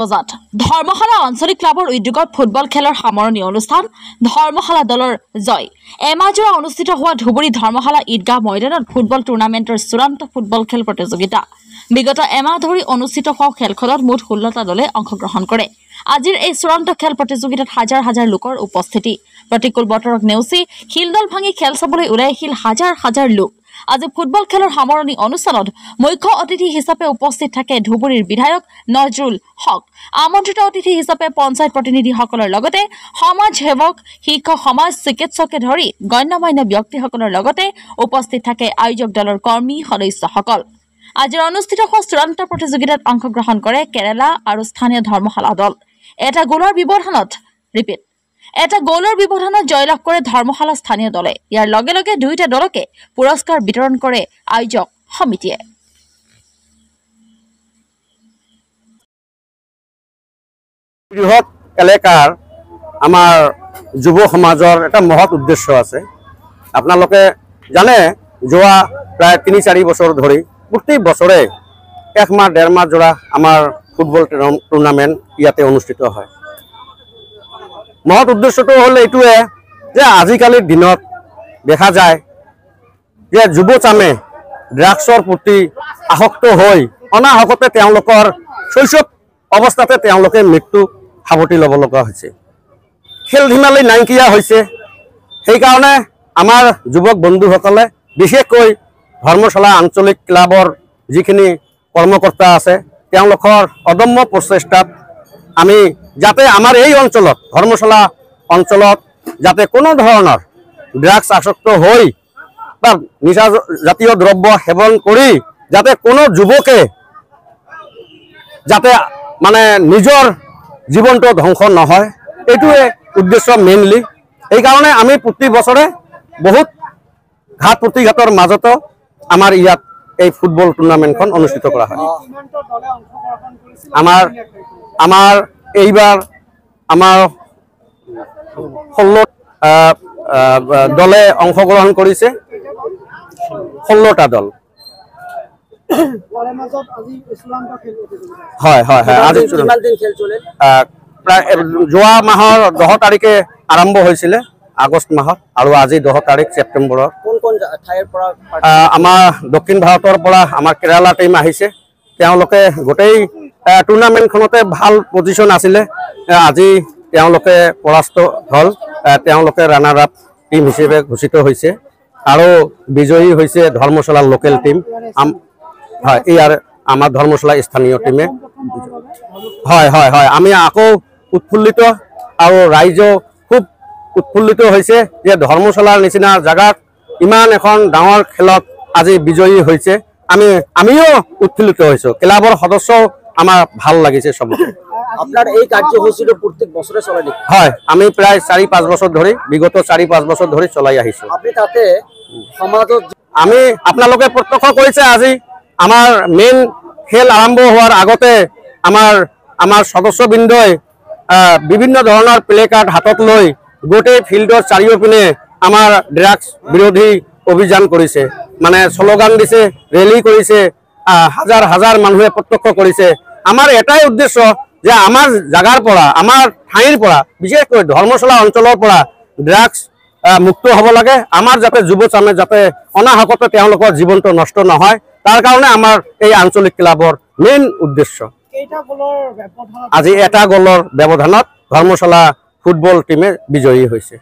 বজাত ধৰ্মশালা আঞ্চলিক ক্লাবৰ উদ্যোগত ফুটবল খেলৰ সামৰণি অনুষ্ঠান ধৰ্মশালা দলৰ জয় এমাহজোৰা অনুষ্ঠিত হোৱা ধুবুৰী ধৰ্মশালা ঈদগাহ ময়দানত ফুটবল টুৰ্ণামেণ্টৰ চূড়ান্ত ফুটবল খেল প্ৰতিযোগিতা বিগত এমাহ ধৰি অনুষ্ঠিত হোৱা খেলখনত মুঠ 16টা দলে অংশগ্ৰহণ কৰে। আজিৰ এই চূড়ান্ত খেল প্ৰতিযোগিতাত হাজাৰ হাজাৰ লোকৰ উপস্থিতি। প্ৰতিকূল বতৰক নেওচি শিলডল ভাঙি খেল চাবলৈ ওলাই আহিল হাজাৰ হাজাৰ লোক। আজি ফুটবল খেলৰ সামৰণি অনুষ্ঠানত মুখ্য অতিথি হিচাপে উপস্থিত থাকে ধুবুৰীৰ বিধায়ক নজৰুল হক। আমন্ত্ৰিত অতিথি হিচাপে পঞ্চায়ত প্ৰতিনিধিসকলৰ লগতে সমাজ সেৱক, শিক্ষক, সমাজ চিকিৎসকে ধৰি গণ্যমান্য ব্যক্তিসকলৰ লগতে উপস্থিত থাকে আয়োজক দলৰ কৰ্মী সদস্যসকল। আজিৰ অনুষ্ঠিত হোৱা চূড়ান্ত প্ৰতিযোগিতাত অংশগ্ৰহণ কৰে কেৰালা আৰু স্থানীয় ধৰ্মশালা দল। এটা গ'লৰ ব্যৱধানত জয়লাভ কৰে ধৰ্মশালা স্থানীয় দলে। ইয়াৰ লগে লগে দুয়োটা দলকে পুৰস্কাৰ বিতৰণ কৰে আয়োজক সমিতিয়ে। বৃহৎ এলেকাৰ আমাৰ যুৱ সমাজৰ এটা মহৎ উদ্দেশ্য আছে। আপোনালোকে জানে যোৱা প্ৰায় ৩-৪ বছৰ ধৰি প্ৰতি বছৰে 1 মাহ 1.5 মাহ জোৰা আমাৰ ফুটবল টুৰ্ণামেণ্ট ইয়াতে অনুষ্ঠিত হয়। মহৎ উদ্দেশ্যটো হ'ল এইটোৱে যে আজিকালিৰ দিনত দেখা যায় যে যুৱচামে ড্ৰাগছৰ প্ৰতি আসক্ত হৈ অনাহকতে তেওঁলোকৰ শৈশৱ অৱস্থাতে তেওঁলোকে মৃত্যু সাৱটি ল'ব লগা হৈছে। খেল ধেমালি নাইকিয়া হৈছে। সেইকাৰণে আমাৰ যুৱক বন্ধুসকলে বিশেষকৈ ধৰ্মশালা আঞ্চলিক ক্লাবৰ যিখিনি কৰ্মকৰ্তা আছে তেওঁলোকৰ অদম্য প্ৰচেষ্টাত আমি যাতে আমাৰ এই অঞ্চলত ধৰ্মশালা অঞ্চলত যাতে কোনো ধৰণৰ ড্ৰাগছ আসক্ত হৈ বা নিচা জাতীয় দ্ৰব্য সেৱন কৰি যাতে কোনো যুৱকে যাতে মানে নিজৰ জীৱনটো ধ্বংস নহয়, এইটোৱে উদ্দেশ্য মেইনলি। এইকাৰণে আমি প্ৰতি বছৰে বহুত ঘাট প্ৰতিঘাতৰ মাজতো আমাৰ ইয়াত এই ফুটবল টুৰ্ণামেণ্টখন অনুষ্ঠিত কৰা হয়। আমাৰ এইবাৰ আমাৰ 16 দলে অংশগ্ৰহণ কৰিছে। 16টা দল। হয় হয় হয়। আজি প্ৰায় যোৱা মাহৰ 10 তাৰিখে আৰম্ভ হৈছিলে, আগষ্ট মাহত, আৰু আজি 10 তাৰিখ ছেপ্টেম্বৰৰ। আমাৰ দক্ষিণ ভাৰতৰ পৰা আমাৰ কেৰালা টীম আহিছে। তেওঁলোকে গোটেই টুৰ্ণামেণ্টখনতে ভাল পজিশ্যন আছিলে। আজি তেওঁলোকে পৰাস্ত হ'ল। তেওঁলোকে ৰানাৰ আপ টীম হিচাপে ঘোষিত হৈছে আৰু বিজয়ী হৈছে ধৰ্মশালাৰ লোকেল টীম। হয়, ইয়াৰ আমাৰ ধৰ্মশালা স্থানীয় টীমে। হয় হয় হয়, আমি আকৌ উৎফুল্লিত আৰু ৰাইজও খুব উৎফুল্লিত হৈছে যে ধৰ্মশালাৰ নিচিনা জেগাত ইমান এখন ডাঙৰ খেলত আজি বিজয়ী হৈছে। আমিও উৎফুল্লিত হৈছোঁ। ক্লাবৰ সদস্যও আমাৰ ভাল লাগিছে চবকে। আপনাৰ এই কাৰ্যসূচীটো প্ৰত্যেক বছৰে চলে নেকি? হয়, আমি প্ৰায় 4-5 বছৰ ধৰি বিগত 4-5 বছৰ ধৰি চলাই আহিছোঁ। আপনি তাতে সমাজত আমি আপোনালোকে প্ৰত্যক্ষ কৰিছে আজি আমাৰ মেইন খেল আৰম্ভ হোৱাৰ আগতে আমাৰ সদস্যবৃন্দই বিভিন্ন ধৰণৰ প্লে কাৰ্ড হাতত লৈ গোটেই ফিল্ডৰ চাৰিওপিনে আমাৰ ড্ৰাগছ বিৰোধী অভিযান কৰিছে, মানে শ্লোগান দিছে, ৰেলী কৰিছে, হাজাৰ হাজাৰ মানুহে প্ৰত্যক্ষ কৰিছে। আমাৰ এটাই উদ্দেশ্য যে আমাৰ জাগাৰ পৰা, আমাৰ ঠাইৰ পৰা, বিশেষকৈ ধৰ্মশালা অঞ্চলৰ পৰা ড্ৰাগছ মুক্ত হ'ব লাগে। আমাৰ যাতে যুৱচামে যাতে অনাহকতে তেওঁলোকৰ জীৱনটো নষ্ট নহয়, তাৰ কাৰণে আমাৰ এই আঞ্চলিক ক্লাবৰ মেইন উদ্দেশ্য। আজি এটা গ'লৰ ব্যৱধানত ধৰ্মশালা ফুটবল টীমে বিজয়ী হৈছে।